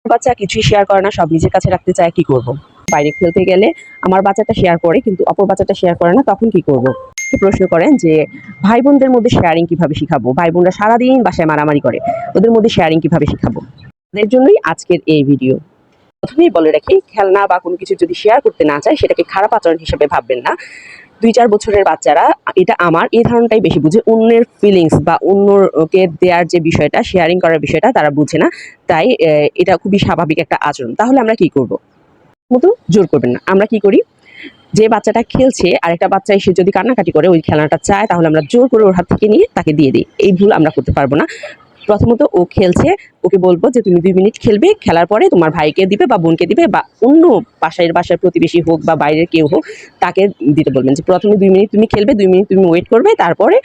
বাচ্চা কিছুই শেয়ার করে না, সব নিজের কাছে রাখতে চায়, কি করব? বাইরে খেলতে গেলে আমার বাচ্চাটা শেয়ার করে কিন্তু অপর বাচ্চাটা শেয়ার করে না, তখন কি করব? প্রশ্ন করেন যে ভাই বোনদের মধ্যে শেয়ারিং কিভাবে শিখাবো? ভাই বোনরা সারাদিন বাসায় মারামারি করে, ওদের মধ্যে শেয়ারিং কিভাবে শিখাবো? এর জন্যই আজকের এই ভিডিও। প্রথমেই বলে রাখি, খেলনা বা কোনো কিছু যদি শেয়ার করতে না চায় সেটাকে খারাপ আচরণ হিসেবে ভাববেন না। 2-4 বছরের বাচ্চারা এটা আমার এই ধারণাটাই বেশি বুঝে, অন্যের ফিলিংস বা অন্যকে দেওয়ার যে বিষয়টা, শেয়ারিং করার বিষয়টা তারা বুঝে না। তাই এটা খুবই স্বাভাবিক একটা আচরণ। তাহলে আমরা কি করব? মতো জোর করবেন না। আমরা কি করি? যে বাচ্চাটা খেলছে আরেকটা বাচ্চা এসে যদি কান্নাকাটি করে ওই খেলনাটা চায়, তাহলে আমরা জোর করে ওর হাত থেকে নিয়ে তাকে দিয়ে দিই। এই ভুল আমরা করতে পারবো না। প্রথমত ও খেলছে, ওকে বলবো যে তুমি 2 মিনিট খেলবে, খেলার পরে তোমার ভাইকে দিবে বা বোনকে দিবে বা অন্য বাসার প্রতিবেশী হোক বা বাইরের কেউ হোক, তাকে দিতে বলবেন যে প্রথমে 2 মিনিট তুমি খেলবে, 2 মিনিট তুমি ওয়েট করবে, তারপরে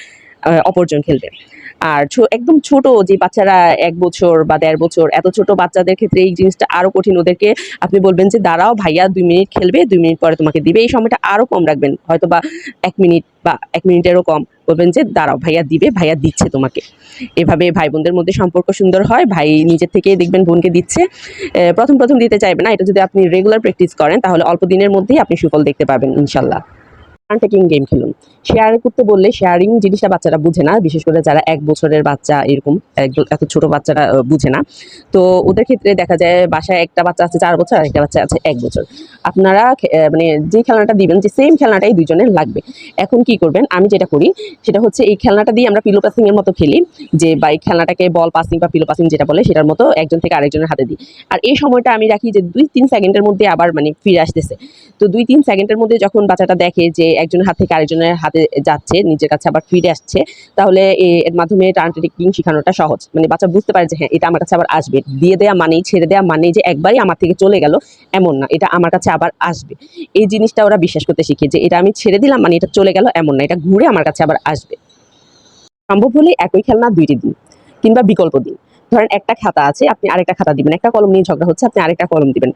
অপরজন খেলবে। আর একদম ছোট যে বাচ্চারা 1 বছর বা 1.5 বছর, এত ছোট বাচ্চাদের ক্ষেত্রে এই জিনিসটা আরো কঠিন। ওদেরকে আপনি বলবেন যে দাঁড়াও ভাইয়া 2 মিনিট খেলবে, 2 মিনিট পরে তোমাকে দিবে। এই সময়টা আরো কম রাখবেন, হয়তো বা 1 মিনিট বা 1 মিনিটেরও কম। বলবেন যে দাঁড়াও ভাইয়া দিবে, ভাইয়া দিচ্ছে তোমাকে। এভাবে ভাই বোনদের মধ্যে সম্পর্ক সুন্দর হয়। ভাই নিজের থেকেই দেখবেন বোনকে দিচ্ছে। প্রথম দিতে চাইবে না। এটা যদি আপনি রেগুলার প্র্যাকটিস করেন তাহলে অল্প দিনের মধ্যেই আপনি সুফল দেখতে পাবেন ইনশাল্লাহ। আনটেকিং গেম খেলুন। শেয়ার করতে বললে শেয়ারিং জিনিসটা বাচ্চারা বুঝে না। বিশেষ করে যারা 1 বছরের বাচ্চা, এরকম এত ছোট বাচ্চারা বুঝে না। তো ওদের ক্ষেত্রে দেখা যায় বাসায় একটা বাচ্চা আছে 4 বছর, আরেকটা বাচ্চা আছে 1 বছর। আপনারা মানে যে খেলনাটা দিবেন, যে সেম খেলনাটাই 2 জনের লাগবে। এখন কি করবেন? আমি যেটা করি সেটা হচ্ছে এই খেলনাটা দিয়ে আমরা পিলো পাসিং এর মতো খেলি। যে বা এই খেলনাটাকে বল পাসিং বা পিলো পাসিং যেটা বলে সেটার মতো একজন থেকে আরেকজনের হাতে দিই। আর এই সময়টা আমি রাখি যে 2-3 সেকেন্ডের মধ্যে আবার মানে ফিরে আসতেছে। তো 2-3 সেকেন্ডের মধ্যে যখন বাচ্চাটা দেখে যে একজনের হাত থেকে আরেকজনের হাতে যাচ্ছে, নিজের কাছে আবার ফিরে আসছে, তাহলে এর মাধ্যমে ট্রান্সলেটিং শেখানোটা সহজ। মানে বাচ্চা বুঝতে পারে যে হ্যাঁ, এটা আমার কাছে আবার আসবে। দিয়ে দেয়া মানেই, ছেড়ে দেয়া মানেই যে একবারই আমার থেকে চলে গেল, এমন না। এটা আমার কাছে আবার আসবে। এই জিনিসটা ওরা বিশ্বাস করতে শিখে যে এটা আমি ছেড়ে দিলাম মানে এটা চলে গেল, এমন না। এটা ঘুরে আমার কাছে আবার আসবে। সম্ভব হলে একই খেলনা 2টি দিন কিংবা বিকল্প দিন। ধরেন একটা খাতা আছে, আপনি আরেকটা খাতা দিবেন। একটা কলম নিয়ে ঝগড়া হচ্ছে, আপনি আরেকটা কলম দিবেন।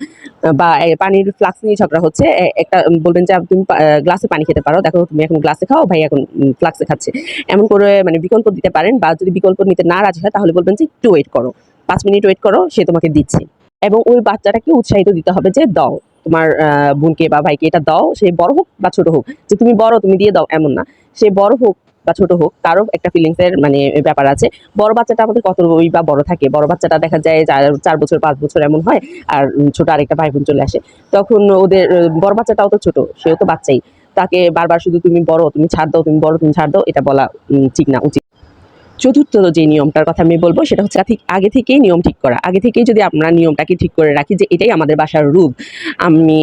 বা পানির ফ্লাক্স নিয়ে ঝগড়া হচ্ছে, একটা বলবেন যে তুমি গ্লাসে পানি খেতে পারো, দেখো তুমি এখন গ্লাসে খাও, ভাই এখন ফ্লাক্সে খাচ্ছে। এমন করে মানে বিকল্প দিতে পারেন। বা যদি বিকল্প নিতে না রাজি হয় তাহলে বলবেন যে একটু ওয়েট করো, 5 মিনিট ওয়েট করো, সে তোমাকে দিচ্ছে। এবং ওই বাচ্চাটাকে উৎসাহিত দিতে হবে যে দাও, তোমার বোনকে বা ভাইকে এটা দাও, সে বড় হোক বা ছোট হোক। যে তুমি বড়, তুমি দিয়ে দাও, এমন না। সে বড় হোক বা ছোট হোক, তারও একটা ফিলিংস এর মানে ব্যাপার আছে। বড় বাচ্চাটা আমাদের কতই বা বড় থাকে, বড় বাচ্চাটা দেখা যায় 4 বছর 5 বছর এমন হয়। আর ছোট আরেকটা ভাই বোন চলে আসে, তখন ওদের বড় বাচ্চাটাও তো ছোট, সেও তো বাচ্চাই। তাকে বারবার শুধু তুমি বড়, তুমি ছাড় দাও, তুমি বড়, তুমি ছাড় দাও, এটা বলা ঠিক না, উচিত। চতুর্থ যে নিয়মটার কথা আমি বলবো সেটা হচ্ছে আগে থেকেই নিয়ম ঠিক করা। আগে থেকেই যদি আমরা নিয়মটাকে ঠিক করে রাখি যে এটাই আমাদের বাসার রুল। আমি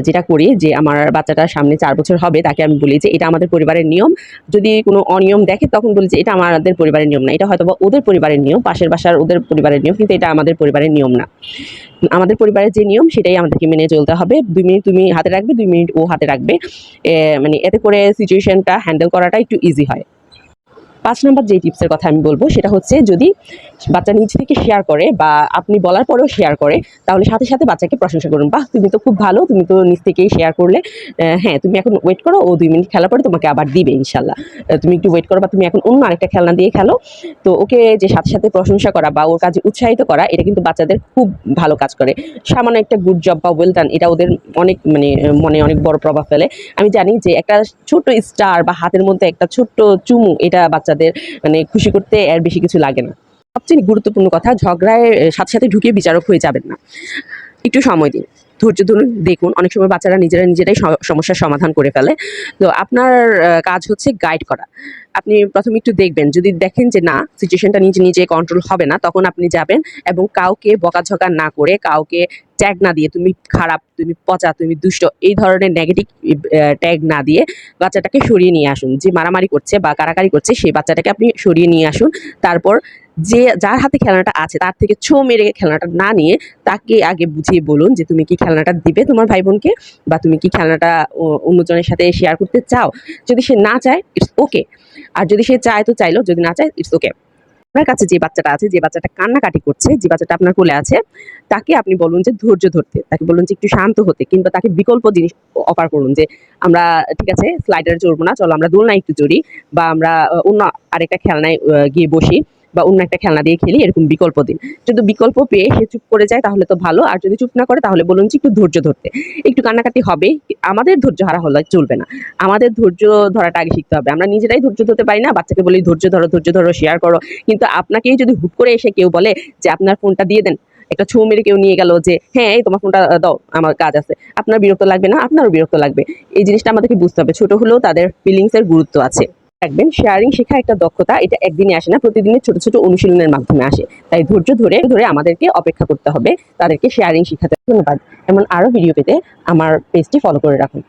যেটা করি যে আমার বাচ্চাটার সামনে 4 বছর হবে, তাকে আমি বলি যে এটা আমাদের পরিবারের নিয়ম। যদি কোনো অনিয়ম দেখে তখন বলি যে এটা আমাদের পরিবারের নিয়ম না, এটা হয়তো বা ওদের পরিবারের নিয়ম, পাশের বাসার ওদের পরিবারের নিয়ম, কিন্তু এটা আমাদের পরিবারের নিয়ম না। আমাদের পরিবারের যে নিয়ম সেটাই আমাদেরকে মেনে চলতে হবে। 2 মিনিট তুমি হাতে রাখবে, 2 মিনিট ও হাতে রাখবে। মানে এতে করে সিচুয়েশনটা হ্যান্ডেল করাটা একটু ইজি হয়। 5 নাম্বার যে টিপসের কথা আমি বলবো সেটা হচ্ছে যদি বাচ্চা নিজ থেকে শেয়ার করে বা আপনি বলার পরেও শেয়ার করে, তাহলে সাথে বাচ্চাকে প্রশংসা করুন। বাহ! তুমি তো খুব ভালো, তুমি তো নিজ থেকেই শেয়ার করলে। হ্যাঁ, তুমি এখন ওয়েট করো, ও 2 মিনিট খেলার পরে তোমাকে আবার দিবে ইনশাআল্লাহ। তুমি একটু ওয়েট করো বা তুমি এখন অন্য আরেকটা খেলনা দিয়ে খেলো। তো ওকে যে সাথে প্রশংসা করা বা ওর কাজে উৎসাহিত করা, এটা কিন্তু বাচ্চাদের খুব ভালো কাজ করে। সামান্য একটা গুড জব বা ওয়েল ডান, এটা ওদের অনেক মানে মনে অনেক বড় প্রভাব ফেলে। আমি জানি যে একটা ছোট্ট স্টার বা হাতের মধ্যে একটা ছোট্ট চুমু, এটা বাচ্চাদের মানে খুশি করতে এর বেশি কিছু লাগে না। সবচেয়ে গুরুত্বপূর্ণ কথা, ঝগড়ায় সাথে ঢুকে বিচারক হয়ে যাবেন না। একটু সময় দিন, ধৈর্য ধরুন, দেখুন। অনেক সময় বাচ্চারা নিজেরাই সমস্যার সমাধান করে ফেলে। তো আপনার কাজ হচ্ছে গাইড করা। আপনি প্রথমে একটু দেখবেন, যদি দেখেন যে না, সিচুয়েশনটা নিজে কন্ট্রোল হবে না, তখন আপনি যাবেন এবং কাউকে বকাঝকা না করে, কাউকে ট্যাগ না দিয়ে তুমি খারাপ, তুমি পচা, তুমি দুষ্ট, এই ধরনের নেগেটিভ ট্যাগ না দিয়ে বাচ্চাটাকে সরিয়ে নিয়ে আসুন। যে মারামারি করছে বা কারাকারি করছে সেই বাচ্চাটাকে আপনি সরিয়ে নিয়ে আসুন। তারপর যার হাতে খেলনাটা আছে তার থেকে ছো মেরে খেলনাটা না নিয়ে তাকে আগে বুঝিয়ে বলুন যে তুমি কি খেলনাটা দিবে তোমার ভাই বোনকে, বা তুমি কি খেলনাটা অন্যজনের সাথে শেয়ার করতে চাও। যদি সে না চায়, ইটস ওকে। আর যদি সে চায় তো চাইলো, যদি না চায়, ইটস ওকে। আপনার কাছে যে বাচ্চাটা আছে, যে বাচ্চাটা কান্নাকাটি করছে, যে বাচ্চাটা আপনার কোলে আছে, তাকে আপনি বলুন যে ধৈর্য ধরতে, তাকে বলুন যে একটু শান্ত হতে, কিংবা তাকে বিকল্প জিনিস অফার করুন যে আমরা ঠিক আছে স্লাইডারে চড়বো না, চলো আমরা দোলনায় একটু চড়ি, বা আমরা অন্য আরেকটা খেলনায় গিয়ে বসি। বা অন্য একটা খেলনা দিয়ে খেলি, এরকম বিকল্প দিন। যদি বিকল্প পেয়ে সে চুপ করে যায় তাহলে তো ভালো, আর যদি চুপ না করে তাহলে বলুন যে একটু ধৈর্য ধরতে। একটু কান্নাকাটি হবে, আমাদের ধৈর্য হারা হলে চলবে না। আমাদের ধৈর্য ধরাটা আগে শিখতে হবে। আমরা নিজেরাই ধৈর্য ধরতে পারি না, বাচ্চাকে বলি ধৈর্য ধরো, শেয়ার করো। কিন্তু আপনাকেই যদি হুট করে এসে কেউ বলে যে আপনার ফোনটা দিয়ে দেন, একটা ছৌ মেরে কেউ নিয়ে গেল যে হ্যাঁ এই তোমার ফোনটা দাও, আমার কাজ আছে, আপনার বিরক্ত লাগবে না? আপনারও বিরক্ত লাগবে। এই জিনিসটা আমাদেরকে বুঝতে হবে, ছোট হলেও তাদের ফিলিংস এর গুরুত্ব আছে। রাখবেন, শেয়ারিং শেখা একটা দক্ষতা, এটা একদিনে আসে না, প্রতিদিনের ছোট ছোট অনুশীলনের মাধ্যমে আসে। তাই ধৈর্য ধরে ধরে আমাদেরকে অপেক্ষা করতে হবে তাদেরকে শেয়ারিং শিখাতে। ধন্যবাদ। এমন আরো ভিডিও পেতে আমার পেজটি ফলো করে রাখুন।